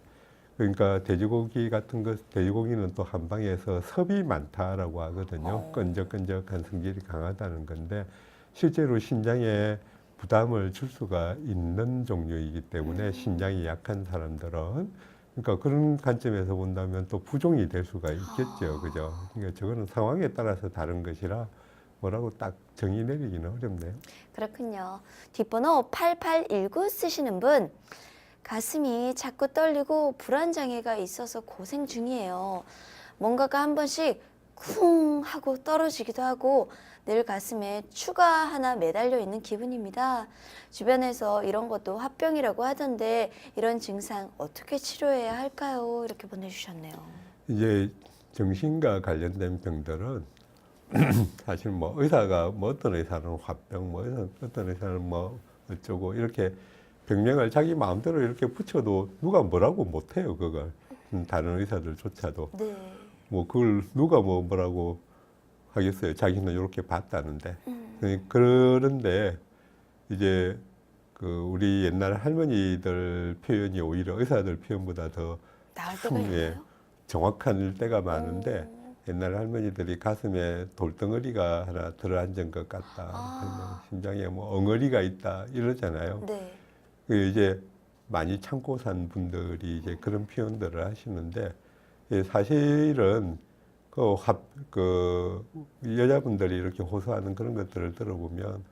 그러니까 돼지고기 같은 것, 돼지고기는 또 한방에서 섭이 많다라고 하거든요. 끈적끈적한 성질이 강하다는 건데 실제로 신장에 부담을 줄 수가 있는 종류이기 때문에 신장이 약한 사람들은 그러니까 그런 관점에서 본다면 또 부종이 될 수가 있겠죠. 그죠? 그러니까 저거는 상황에 따라서 다른 것이라 뭐라고 딱 정의 내리기는 어렵네요.
그렇군요. 뒷번호 8819 쓰시는 분, 가슴이 자꾸 떨리고 불안장애가 있어서 고생 중이에요. 뭔가가 한 번씩 쿵 하고 떨어지기도 하고 늘 가슴에 추가 하나 매달려 있는 기분입니다. 주변에서 이런 것도 화병이라고 하던데 이런 증상 어떻게 치료해야 할까요? 이렇게 보내주셨네요.
이제 정신과 관련된 병들은 사실 뭐 의사가 뭐 어떤 의사는 화병, 뭐 어떤 의사는 뭐 어쩌고 이렇게 병명을 자기 마음대로 이렇게 붙여도 누가 뭐라고 못해요. 그걸 다른 의사들조차도
네.
뭐 그걸 누가 뭐라고 하겠어요. 자기는 이렇게 봤다는데. 그런데 이제 그 우리 옛날 할머니들 표현이 오히려 의사들 표현보다 더
나을 때가 있나요?
정확한 때가 많은데 옛날 할머니들이 가슴에 돌덩어리가 하나 들어앉은 것 같다. 심장에 뭐 엉어리가 있다 이러잖아요.
네.
그 이제 많이 참고 산 분들이 이제 그런 표현들을 하시는데 사실은 그 여자분들이 이렇게 호소하는 그런 것들을 들어보면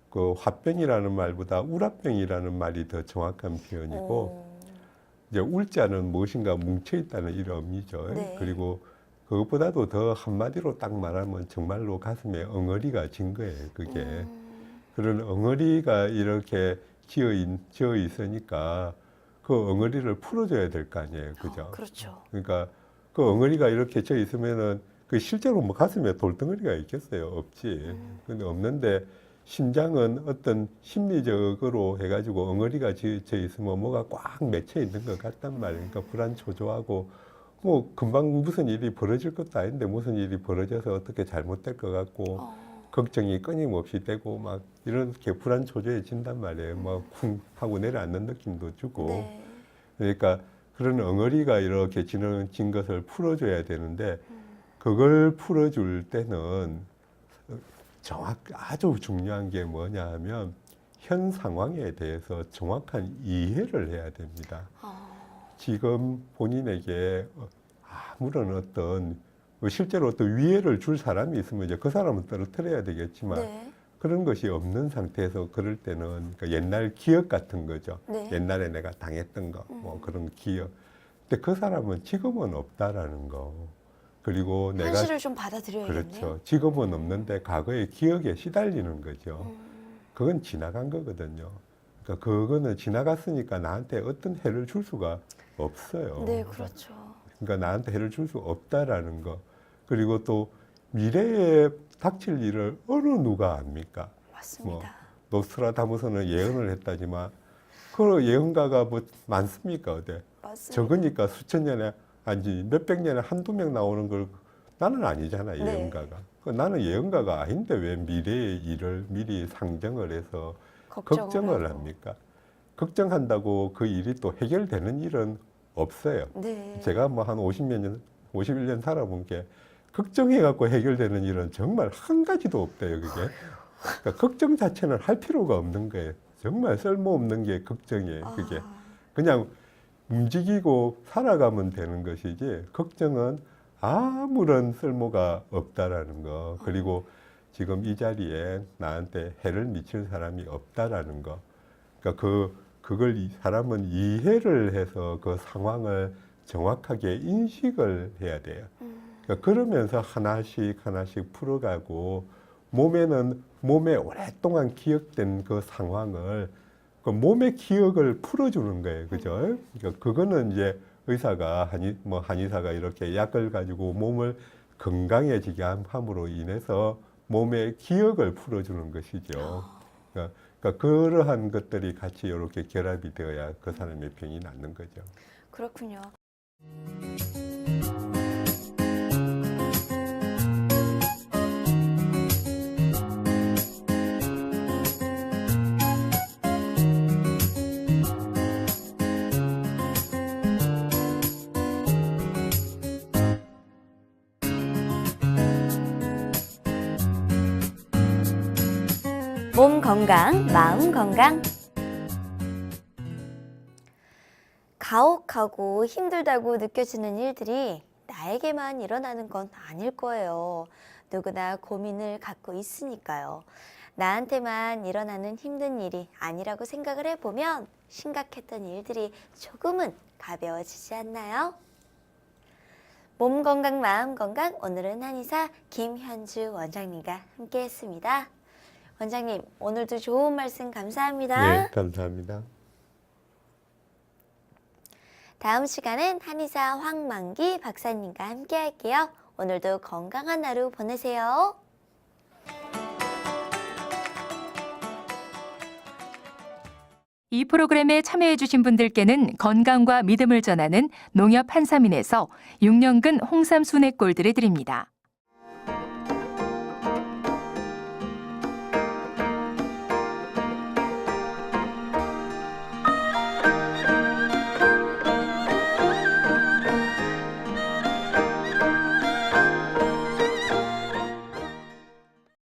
그 화병이라는 말보다 우라병이라는 말이 더 정확한 표현이고 이제 울자는 무엇인가 뭉쳐 있다는 이런 의미죠.
네.
그리고 그것보다도 더 한마디로 딱 말하면 정말로 가슴에 엉어리가 진 거예요. 그게 그런 엉어리가 이렇게 지어 있으니까 그 엉어리를 풀어줘야 될 거 아니에요, 그죠?
그렇죠.
그러니까 그 엉어리가 이렇게 져 있으면은 그 실제로 뭐 가슴에 돌덩어리가 있겠어요? 없지. 근데 없는데 심장은 어떤 심리적으로 해가지고 엉어리가 져 있으면 뭐가 꽉 맺혀 있는 것 같단 말이에요. 그러니까 불안 초조하고 뭐 금방 무슨 일이 벌어질 것도 아닌데 무슨 일이 벌어져서 어떻게 잘못될 것 같고 걱정이 끊임없이 되고 막 이렇게 불안 초조해진단 말이에요. 막 쿵 하고 내려앉는 느낌도 주고.
네.
그러니까 그런 엉어리가 이렇게 진 것을 풀어줘야 되는데 그걸 풀어줄 때는 아주 중요한 게 뭐냐 하면 현 상황에 대해서 정확한 이해를 해야 됩니다. 지금 본인에게 아무런 어떤 실제로 어떤 위해를 줄 사람이 있으면 이제 그 사람은 떨어뜨려야 되겠지만
네.
그런 것이 없는 상태에서 그럴 때는 그러니까 옛날 기억 같은 거죠.
네.
옛날에 내가 당했던 거, 뭐 그런 기억. 근데 그 사람은 지금은 없다라는 거. 그리고 내가
현실을 좀 받아들여야겠네요.
그렇죠. 지금은 없는데 과거의 기억에 시달리는 거죠. 그건 지나간 거거든요. 그러니까 그거는 지나갔으니까 나한테 어떤 해를 줄 수가 없어요.
네, 그렇죠.
그러니까 나한테 해를 줄 수 없다라는 거. 그리고 또 미래에 닥칠 일을 어느 누가 압니까?
맞습니다.
노스트라다무스는 예언을 했다지만 그 예언가가 뭐 많습니까? 어디?
맞습니다.
적으니까 수천 년에 아니 몇백 년에 한두 명 나오는 걸 나는 아니잖아,
네.
예언가가. 나는 예언가가 아닌데 왜 미래의 일을 미리 상정을 해서 걱정을
하고.
합니까? 걱정한다고 그 일이 또 해결되는 일은 없어요.
네.
제가 뭐 한 51년 살아본 게 걱정해갖고 해결되는 일은 정말 한 가지도 없대요, 그게. 그러니까 걱정 자체는 할 필요가 없는 거예요. 정말 쓸모없는 게 걱정이에요, 그게. 그냥 움직이고 살아가면 되는 것이지, 걱정은 아무런 쓸모가 없다라는 거. 그리고 지금 이 자리에 나한테 해를 미칠 사람이 없다라는 거. 그러니까 그걸 이 사람은 이해를 해서 그 상황을 정확하게 인식을 해야 돼요. 그러니까 그러면서 하나씩 풀어가고 몸에 오랫동안 기억된 그 상황을 그 몸의 기억을 풀어주는 거예요, 그죠? 그러니까 그거는 이제 의사가 한의사가 이렇게 약을 가지고 몸을 건강해지게 함으로 인해서 몸의 기억을 풀어주는 것이죠. 그러니까 그러한 것들이 같이 이렇게 결합이 되어야 그 사람의 병이 낫는 거죠.
그렇군요. 몸 건강, 마음 건강. 가혹하고 힘들다고 느껴지는 일들이 나에게만 일어나는 건 아닐 거예요. 누구나 고민을 갖고 있으니까요. 나한테만 일어나는 힘든 일이 아니라고 생각을 해보면 심각했던 일들이 조금은 가벼워지지 않나요? 몸 건강, 마음 건강, 오늘은 한의사 김현주 원장님과 함께했습니다. 원장님, 오늘도 좋은 말씀 감사합니다.
네, 감사합니다.
다음 시간엔 한의사 황만기 박사님과 함께 할게요. 오늘도 건강한 하루 보내세요.
이 프로그램에 참여해주신 분들께는 건강과 믿음을 전하는 농협 한삼인에서 6년근 홍삼 순액골드를 드립니다.